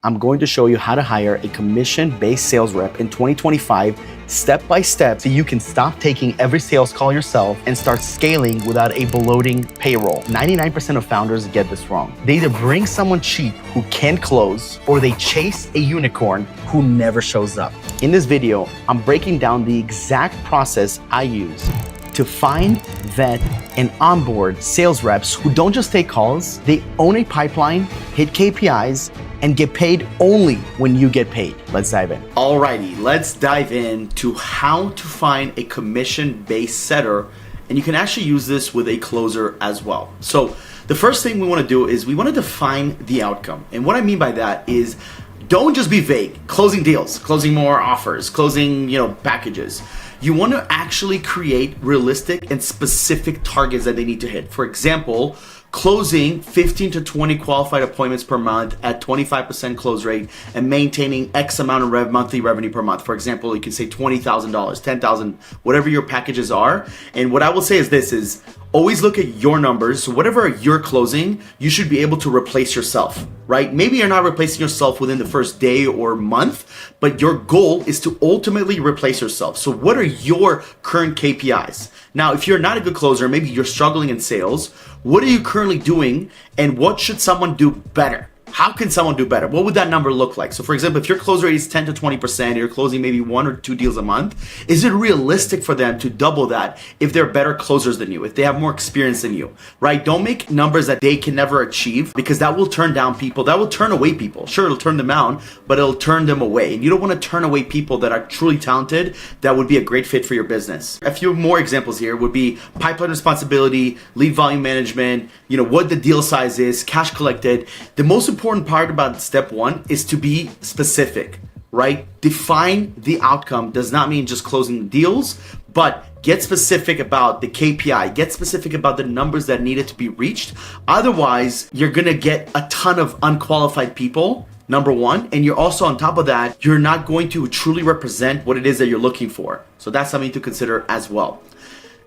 I'm going to show you how to hire a commission-based sales rep in 2025, step by step, so you can stop taking every sales call yourself and start scaling without a bloating payroll. 99% of founders get this wrong. They either bring someone cheap who can't close, or they chase a unicorn who never shows up. In this video, I'm breaking down the exact process I use to find, vet, and onboard sales reps who don't just take calls, they own a pipeline, hit KPIs, and get paid only when you get paid. Let's dive in. Alrighty, let's dive into how to find a commission-based setter, and you can actually use this with a closer as well. So the first thing we want to do is we want to define the outcome. And what I mean by that is don't just be vague. Closing deals, closing more offers, closing, packages. You want to actually create realistic and specific targets that they need to hit. For example, closing 15 to 20 qualified appointments per month at 25% close rate and maintaining X amount of monthly revenue per month. For example, you can say $20,000, $10,000, whatever your packages are. And what I will say is this is always look at your numbers. So whatever you're closing, you should be able to replace yourself, right? Maybe you're not replacing yourself within the first day or month, but your goal is to ultimately replace yourself. So what are your current KPIs? Now, if you're not a good closer, maybe you're struggling in sales, what are you currently doing and what should someone do better? How can someone do better? What would that number look like? So for example, if your close rate is 10 to 20%, you're closing maybe 1 or 2 deals a month, is it realistic for them to double that if they're better closers than you, if they have more experience than you, right? Don't make numbers that they can never achieve, because that will turn down people, that will turn away people. Sure, it'll turn them down, but it'll turn them away. And you don't want to turn away people that are truly talented, that would be a great fit for your business. A few more examples here would be pipeline responsibility, lead volume management, what the deal size is, cash collected. The most important part about step 1 is to be specific, right? Define the outcome does not mean just closing deals, but get specific about the KPI, get specific about the numbers that needed to be reached. Otherwise, you're gonna get a ton of unqualified people, number 1, and you're also on top of that, you're not going to truly represent what it is that you're looking for. So that's something to consider as well.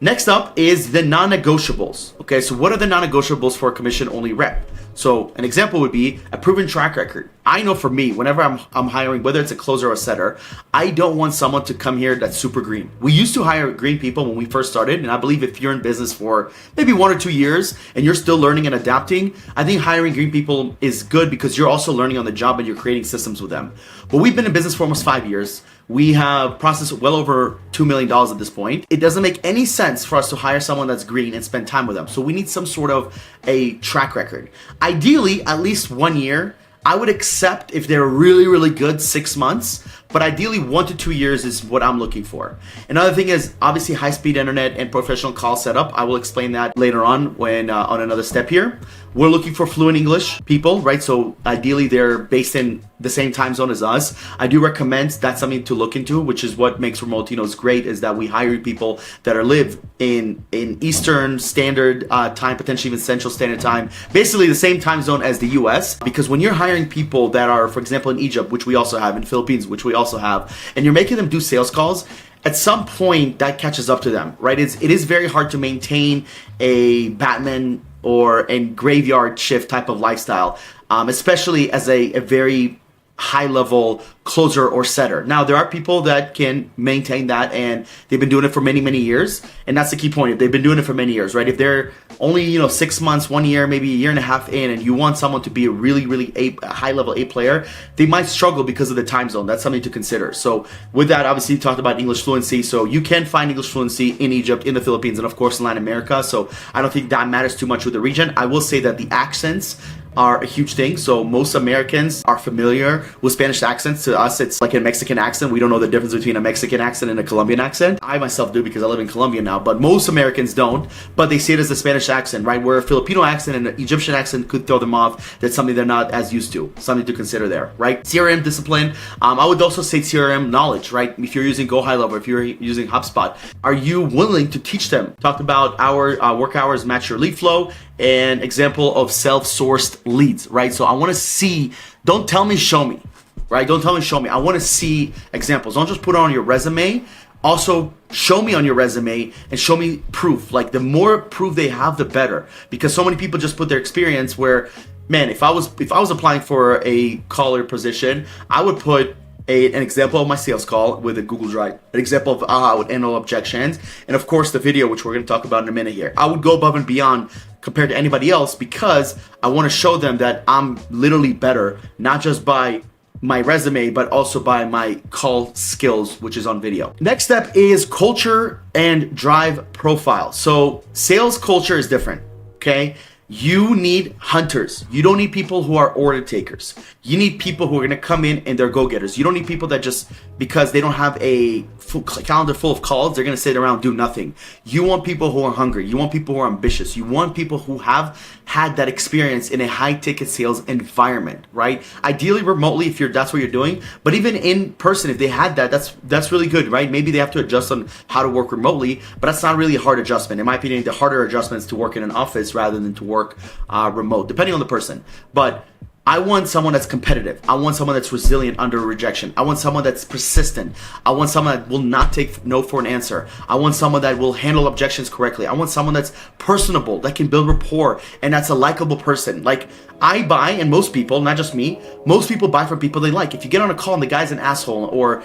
Next up is the non-negotiables. Okay, so what are the non-negotiables for a commission-only rep? So an example would be a proven track record. I know for me, whenever I'm hiring, whether it's a closer or a setter, I don't want someone to come here that's super green. We used to hire green people when we first started, and I believe if you're in business for maybe 1 or 2 years and you're still learning and adapting, I think hiring green people is good because you're also learning on the job and you're creating systems with them. But we've been in business for almost 5 years. We have processed well over $2 million at this point. It doesn't make any sense for us to hire someone that's green and spend time with them. So we need some sort of a track record. Ideally, at least 1 year. I would accept if they're really, really good 6 months, but ideally 1 to 2 years is what I'm looking for. Another thing is obviously high-speed internet and professional call setup. I will explain that later on when on another step here. We're looking for fluent English people, right? So ideally they're based in the same time zone as us. I do recommend that's something to look into, which is what makes RemoteLatinos great, is that we hire people that live in Eastern Standard Time, potentially even Central Standard Time, basically the same time zone as the US. Because when you're hiring people that are, for example, in Egypt, which we also have, in Philippines, which we also have, and you're making them do sales calls, at some point that catches up to them, right? It is very hard to maintain a Batman or a graveyard shift type of lifestyle, especially as a very high level closer or setter. Now, there are people that can maintain that and they've been doing it for many, many years. And that's the key point. If they've been doing it for many years, right? If they're only, 6 months, 1 year, maybe a year and a half in, and you want someone to be a really, really a high level A player, they might struggle because of the time zone. That's something to consider. So with that, obviously you talked about English fluency. So you can find English fluency in Egypt, in the Philippines, and of course in Latin America. So I don't think that matters too much with the region. I will say that the accents are a huge thing. So most Americans are familiar with Spanish accents. To us, it's like a Mexican accent. We don't know the difference between a Mexican accent and a Colombian accent. I myself do because I live in Colombia now, but most Americans don't. But they see it as a Spanish accent, right? Where a Filipino accent and an Egyptian accent could throw them off. That's something they're not as used to. Something to consider there, right? CRM discipline. I would also say CRM knowledge, right? If you're using Go High Level, if you're using HubSpot, are you willing to teach them? Talked about our work hours match your lead flow. An example of self-sourced leads, right? So I want to see, don't tell me, show me, right? Don't tell me, show me. I want to see examples. Don't just put it on your resume. Also, show me on your resume and show me proof. Like the more proof they have, the better. Because so many people just put their experience where man, if I was applying for a caller position, I would put an example of my sales call with a Google Drive, an example of how I would handle objections, and of course the video, which we're going to talk about in a minute here. I would go above and beyond compared to anybody else because I want to show them that I'm literally better, not just by my resume, but also by my call skills, which is on video. Next step is culture and drive profile. So sales culture is different, okay? You need hunters. You don't need people who are order takers. You need people who are gonna come in and they're go-getters. You don't need people that just, because they don't have a full calendar full of calls, they're gonna sit around and do nothing. You want people who are hungry. You want people who are ambitious. You want people who have had that experience in a high-ticket sales environment, right? Ideally remotely if that's what you're doing, but even in person, if they had that, that's really good, right? Maybe they have to adjust on how to work remotely, but that's not really a hard adjustment. In my opinion, the harder adjustment is to work in an office rather than to work remote, depending on the person. But I want someone that's competitive. I want someone that's resilient under rejection. I want someone that's persistent. I want someone that will not take no for an answer. I want someone that will handle objections correctly. I want someone that's personable, that can build rapport, and that's a likable person. Like, I buy, and most people, not just me, most people buy from people they like. If you get on a call and the guy's an asshole, or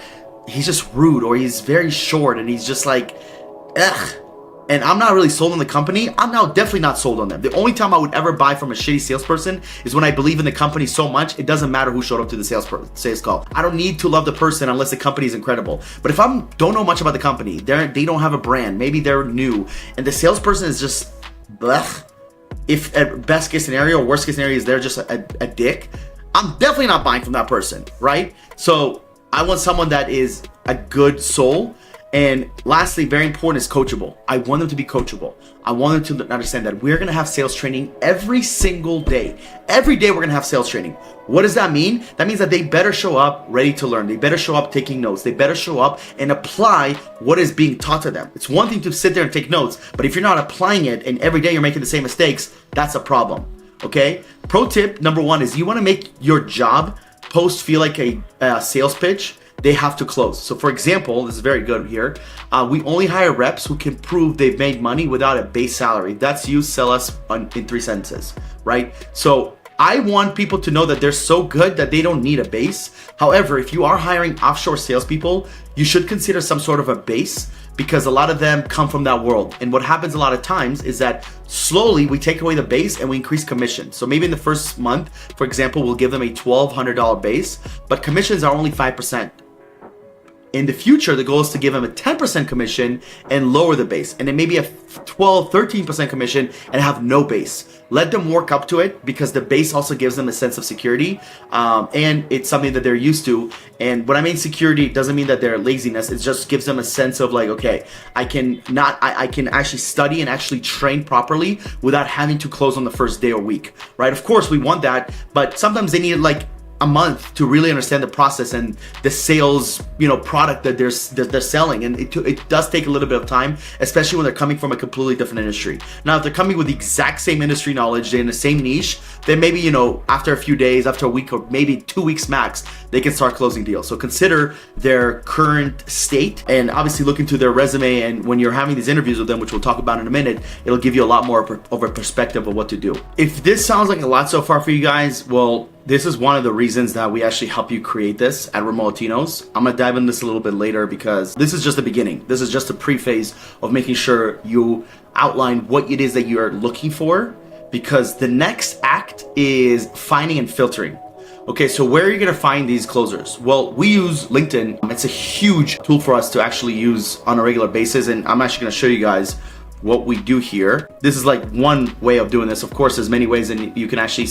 he's just rude, or he's very short, and he's just like, ugh, and I'm not really sold on the company, I'm now definitely not sold on them. The only time I would ever buy from a shitty salesperson is when I believe in the company so much, it doesn't matter who showed up to the sales call. I don't need to love the person unless the company is incredible. But if I don't know much about the company, they don't have a brand, maybe they're new, and the salesperson is just, blech, if at best case scenario or worst case scenario is they're just a dick, I'm definitely not buying from that person, right? So I want someone that is a good soul. And lastly, very important, is coachable. I want them to be coachable. I want them to understand that we're gonna have sales training every single day. Every day we're gonna have sales training. What does that mean? That means that they better show up ready to learn. They better show up taking notes. They better show up and apply what is being taught to them. It's one thing to sit there and take notes, but if you're not applying it and every day you're making the same mistakes, that's a problem, okay? Pro tip number one is you wanna make your job post feel like a sales pitch. They have to close. So for example, this is very good here. We only hire reps who can prove they've made money without a base salary. That's you, sell us in 3 sentences, right? So I want people to know that they're so good that they don't need a base. However, if you are hiring offshore salespeople, you should consider some sort of a base because a lot of them come from that world. And what happens a lot of times is that slowly we take away the base and we increase commission. So maybe in the first month, for example, we'll give them a $1,200 base, but commissions are only 5%. In the future, the goal is to give them a 10% commission and lower the base. And then maybe a 12, 13% commission and have no base. Let them work up to it because the base also gives them a sense of security. And it's something that they're used to. And when I mean security, it doesn't mean that they're laziness. It just gives them a sense of like, okay, I can actually study and actually train properly without having to close on the first day or week, right? Of course, we want that, but sometimes they need like a month to really understand the process and the sales, product that they're selling. And it does take a little bit of time, especially when they're coming from a completely different industry. Now, if they're coming with the exact same industry knowledge, they're in the same niche, then maybe, after a few days, after a week, or maybe 2 weeks max, they can start closing deals. So consider their current state and obviously look into their resume. And when you're having these interviews with them, which we'll talk about in a minute, it'll give you a lot more of a perspective of what to do. If this sounds like a lot so far for you guys, well, this is one of the reasons that we actually help you create this at RemoteLatinos. I'm gonna dive into this a little bit later because this is just the beginning. This is just a pre-phase of making sure you outline what it is that you're looking for, because the next act is finding and filtering. Okay, so where are you gonna find these closers? Well, we use LinkedIn. It's a huge tool for us to actually use on a regular basis, and I'm actually gonna show you guys what we do here. This is like one way of doing this. Of course, there's many ways, and you can actually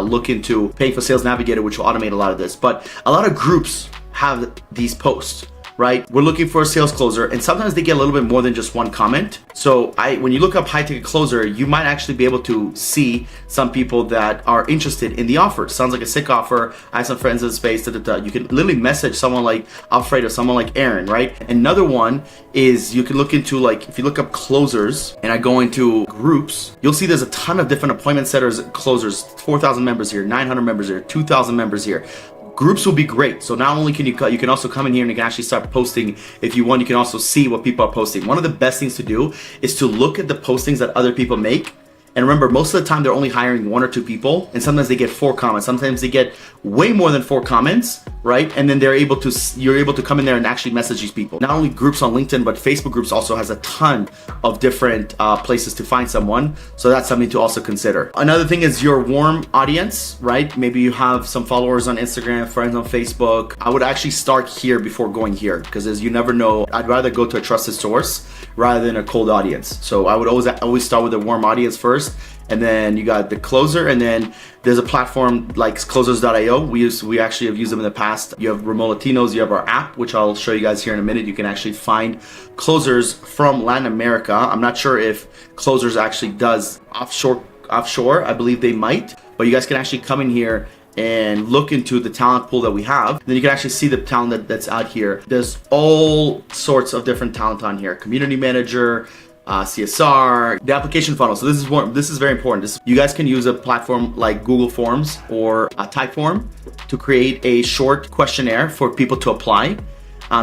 look into Paying for Sales Navigator, which will automate a lot of this. But a lot of groups have these posts, right? We're looking for a sales closer, and sometimes they get a little bit more than just one comment. So when you look up high ticket closer, you might actually be able to see some people that are interested in the offer. Sounds like a sick offer. I have some friends in the space. You can literally message someone like Alfredo, someone like Aaron, right? Another one is you can look into, like, if you look up closers and I go into groups, you'll see there's a ton of different appointment setters, closers, 4,000 members here, 900 members here, 2,000 members here. Groups will be great. So not only can you can also come in here and you can actually start posting if you want. You can also see what people are posting. One of the best things to do is to look at the postings that other people make And remember, most of the time they're only hiring 1 or 2 people, and sometimes they get 4 comments. Sometimes they get way more than 4 comments, right? And then you're able to come in there and actually message these people. Not only groups on LinkedIn, but Facebook groups also has a ton of different places to find someone. So that's something to also consider. Another thing is your warm audience, right? Maybe you have some followers on Instagram, friends on Facebook. I would actually start here before going here, because as you never know, I'd rather go to a trusted source rather than a cold audience. So I would always start with a warm audience first, and then you got the closer, and then there's a platform like closers.io. We actually have used them in the past. You have RemoteLatinos, you have our app, which I'll show you guys here in a minute. You can actually find closers from Latin America. I'm not sure if closers actually does offshore. I believe they might, but you guys can actually come in here and look into the talent pool that we have. Then you can actually see the talent that's out here. There's all sorts of different talent on here. Community manager, CSR, the application funnel. So this is very important. You guys can use a platform like Google Forms or Typeform to create a short questionnaire for people to apply.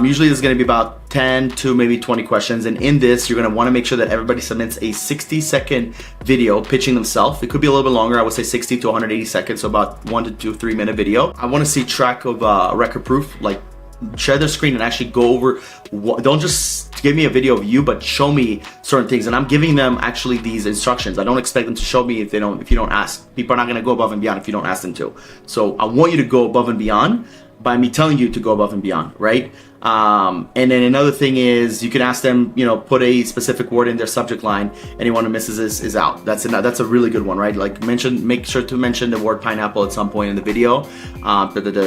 Usually this is going to be about 10 to maybe 20 questions. And in this, you're going to want to make sure that everybody submits a 60-second video pitching themselves. It could be a little bit longer. I would say 60 to 180 seconds, so about 1 to 3 minute video. I want to see track of record proof, like share their screen and actually go over. Don't just give me a video of you, but show me certain things. And I'm giving them actually these instructions. I don't expect them to show me if you don't ask. People are not going to go above and beyond if you don't ask them to. So I want you to go above and beyond by me telling you to go above and beyond, right? And then another thing is you can ask them, put a specific word in their subject line. Anyone who misses this is out. That's a really good one, right? Like make sure to mention the word pineapple at some point in the video,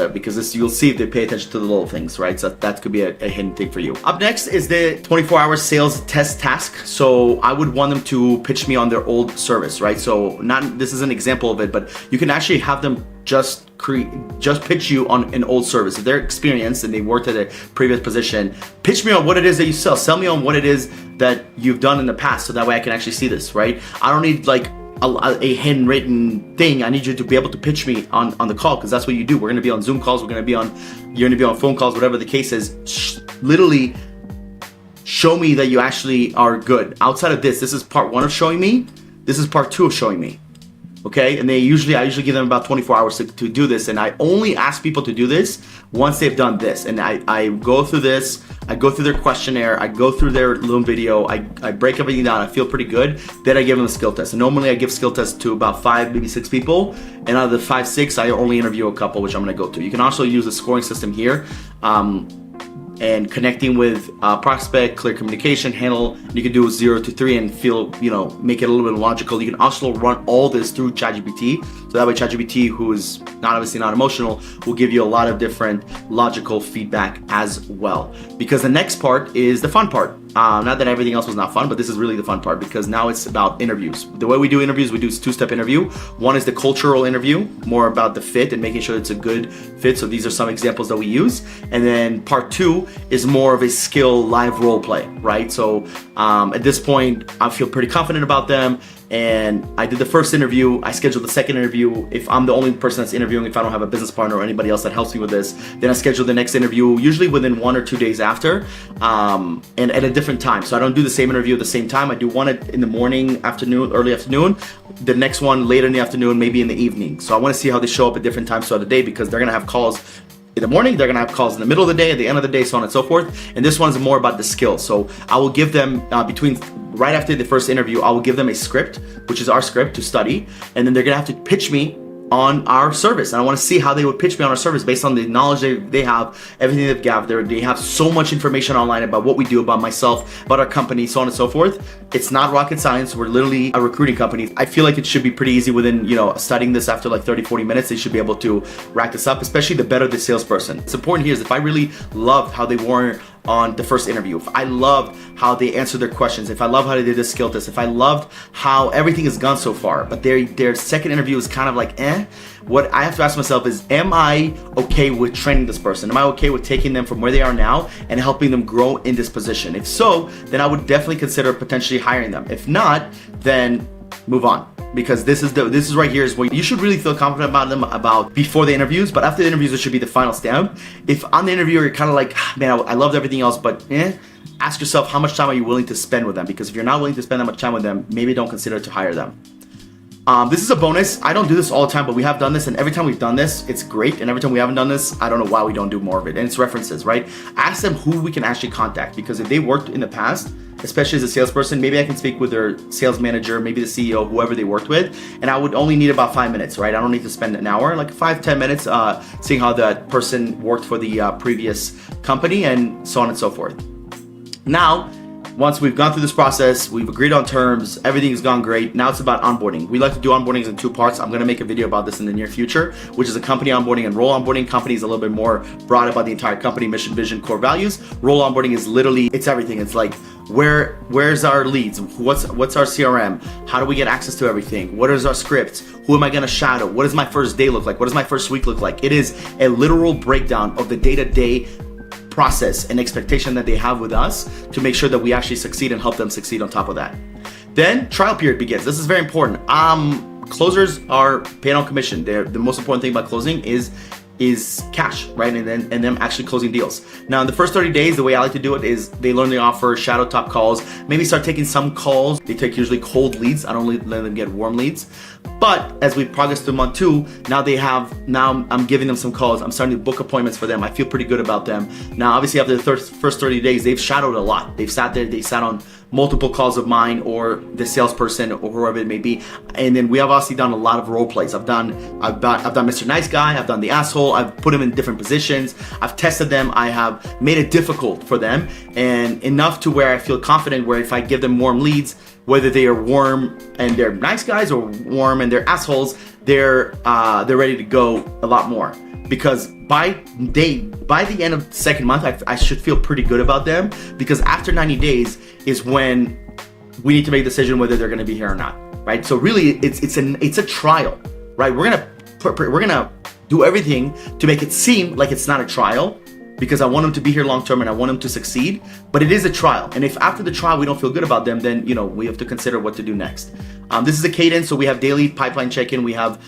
because you'll see if they pay attention to the little things, right? So that could be a hidden thing for you. Up next is the 24-hour sales test task. So I would want them to pitch me on their old service, right? So this is an example of it, but you can actually have them just pitch you on an old service. If they're experienced and they worked at a previous position, pitch me on what it is that you sell. Sell me on what it is that you've done in the past, so that way I can actually see this, right? I don't need like a handwritten thing. I need you to be able to pitch me on the call, because that's what you do. We're gonna be on Zoom calls, you're gonna be on phone calls, whatever the case is. Literally show me that you actually are good. Outside of this is part 1 of showing me. This is part 2 of showing me. Okay, and I usually give them about 24 hours to do this, and I only ask people to do this once they've done this. And I go through this, I go through their questionnaire, I go through their little video, I break everything down, I feel pretty good, then I give them a skill test. And normally I give skill tests to about 5, maybe 6 people, and out of the 5, 6, I only interview a couple, which I'm gonna go to. You can also use the scoring system here. And connecting with prospect, clear communication, handle. You can do 0 to 3 and make it a little bit logical. You can also run all this through ChatGPT. So that way ChatGPT, who is obviously not emotional, will give you a lot of different logical feedback as well. Because the next part is the fun part. Not that everything else was not fun, but this is really the fun part, because now it's about interviews. The way we do interviews, we do a 2-step interview. One is the cultural interview, more about the fit and making sure it's a good fit. So these are some examples that we use. And then part 2 is more of a skill live role play, right? So at this point, I feel pretty confident about them. And I did the first interview, I scheduled the second interview. If I'm the only person that's interviewing, if I don't have a business partner or anybody else that helps me with this, then I schedule the next interview, usually within 1 or 2 days after, and at a different time. So I don't do the same interview at the same time. I do one in the morning, afternoon, early afternoon, the next one later in the afternoon, maybe in the evening. So I wanna see how they show up at different times throughout the day, because they're gonna have calls in the morning, they're gonna have calls in the middle of the day, at the end of the day, so on and so forth. And this one's more about the skills. So I will give them right after the first interview, I will give them a script, which is our script to study, and then they're gonna have to pitch me on our service. And I want to see how they would pitch me on our service based on the knowledge they have, everything they've gathered. They have so much information online about what we do, about myself, about our company, so on and so forth. It's not rocket science. We're literally a recruiting company. I feel like it should be pretty easy within, studying this after like 30, 40 minutes, they should be able to rack this up, especially the better the salesperson. It's important here is if I really loved how they were on the first interview, if I loved how they answered their questions, if I love how they did the skill test, if I loved how everything has gone so far, but their second interview is kind of like what I have to ask myself is, am I okay with training this person? Am I okay with taking them from where they are now and helping them grow in this position? If so, then I would definitely consider potentially hiring them. If not, then move on. Because this is right here is what you should really feel confident about them about before the interviews, but after the interviews it should be the final stamp. If on the interview you're kind of like, man, I loved everything else, but ask yourself, how much time are you willing to spend with them? Because if you're not willing to spend that much time with them, maybe don't consider to hire them. This is a bonus. I don't do this all the time, but we have done this, and every time we've done this, it's great. And every time we haven't done this, I don't know why we don't do more of it. And it's references, right? Ask them who we can actually contact, because if they worked in the past, especially as a salesperson, maybe I can speak with their sales manager, maybe the CEO, whoever they worked with, and I would only need about 5 minutes, right? I don't need to spend an hour, like 5-10 minutes, seeing how that person worked for the previous company and so on and so forth. Now, once we've gone through this process, we've agreed on terms, everything's gone great. Now it's about onboarding. We like to do onboardings in 2 parts. I'm gonna make a video about this in the near future, which is a company onboarding and role onboarding. Company is a little bit more broad about the entire company, mission, vision, core values. Role onboarding is literally, it's everything. It's like, where's our leads? What's our CRM? How do we get access to everything? What is our script? Who am I gonna shadow? What does my first day look like? What does my first week look like? It is a literal breakdown of the day-to-day process and expectation that they have with us to make sure that we actually succeed and help them succeed on top of that. Then trial period begins. This is very important. Closers are paid on commission. The most important thing about closing is cash, right? And them actually closing deals. Now in the first 30 days, the way I like to do it is they learn the offer, shadow top calls, maybe start taking some calls. They take usually cold leads. I don't let them get warm leads. But as we progress to month 2, now I'm giving them some calls. I'm starting to book appointments for them. I feel pretty good about them. Now, obviously after the first 30 days, they've shadowed a lot. They've sat there, they sat on multiple calls of mine or the salesperson or whoever it may be. And then we have obviously done a lot of role plays. I've done Mr. Nice Guy, I've done the asshole, I've put them in different positions, I've tested them, I have made it difficult for them, and enough to where I feel confident where if I give them warm leads, whether they are warm and they're nice guys or warm and they're assholes, they're ready to go a lot more. Because by the end of the second month, I should feel pretty good about them, because after 90 days is when we need to make a decision whether they're gonna be here or not, right? So really, it's a trial, right? We're gonna do everything to make it seem like it's not a trial, because I want them to be here long term and I want them to succeed, but it is a trial. And if after the trial we don't feel good about them, then we have to consider what to do next. This is a cadence, so we have daily pipeline check-in, we have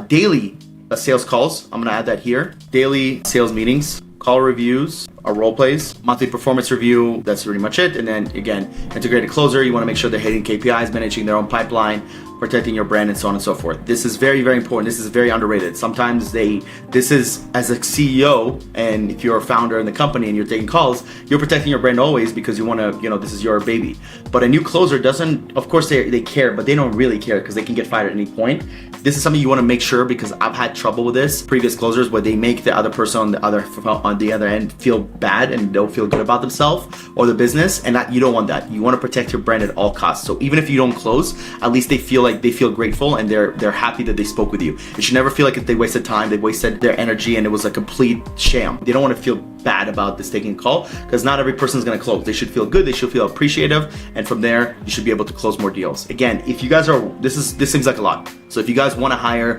daily sales calls. I'm gonna add that here. Daily sales meetings, call reviews, our role plays, monthly performance review. That's pretty much it. And then again, integrated closer. You want to make sure they're hitting KPIs, managing their own pipeline, protecting your brand, and so on and so forth. This is very, very important. This is very underrated. Sometimes this is as a CEO, and if you're a founder in the company and you're taking calls, you're protecting your brand always because you want to, this is your baby. But a new closer doesn't, of course they care, but they don't really care because they can get fired at any point. This is something you want to make sure, because I've had trouble with this. Previous closers where they make the other person on the other end feel bad and don't feel good about themselves or the business, and that you don't want that. You want to protect your brand at all costs. So even if you don't close, at least they feel grateful and they're happy that they spoke with you. It should never feel like they wasted time, they wasted their energy, and it was a complete sham. They don't want to feel bad about this taking a call, because not every person is going to close. They should feel good, they should feel appreciative, and from there you should be able to close more deals. Again, if you guys are, this seems like a lot. So if you guys want to hire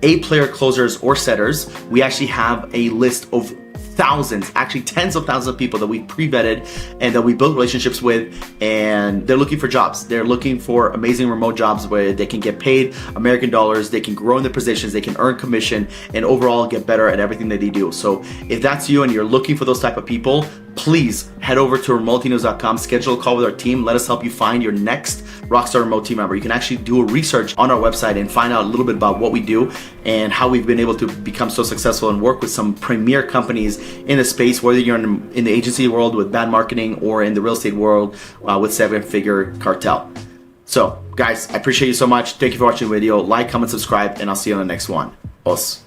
A-player closers or setters, we actually have a list of thousands, actually tens of thousands of people that we pre-vetted and that we built relationships with, and they're looking for jobs. They're looking for amazing remote jobs where they can get paid American dollars, they can grow in their positions, they can earn commission, and overall get better at everything that they do. So if that's you and you're looking for those type of people, please head over to RemoteLatinos.com, schedule a call with our team. Let us help you find your next Rockstar Remote team member. You can actually do a research on our website and find out a little bit about what we do and how we've been able to become so successful and work with some premier companies in the space, whether you're in the agency world with bad marketing or in the real estate world with 7-figure cartel. So guys, I appreciate you so much. Thank you for watching the video. Like, comment, subscribe, and I'll see you on the next one. Os.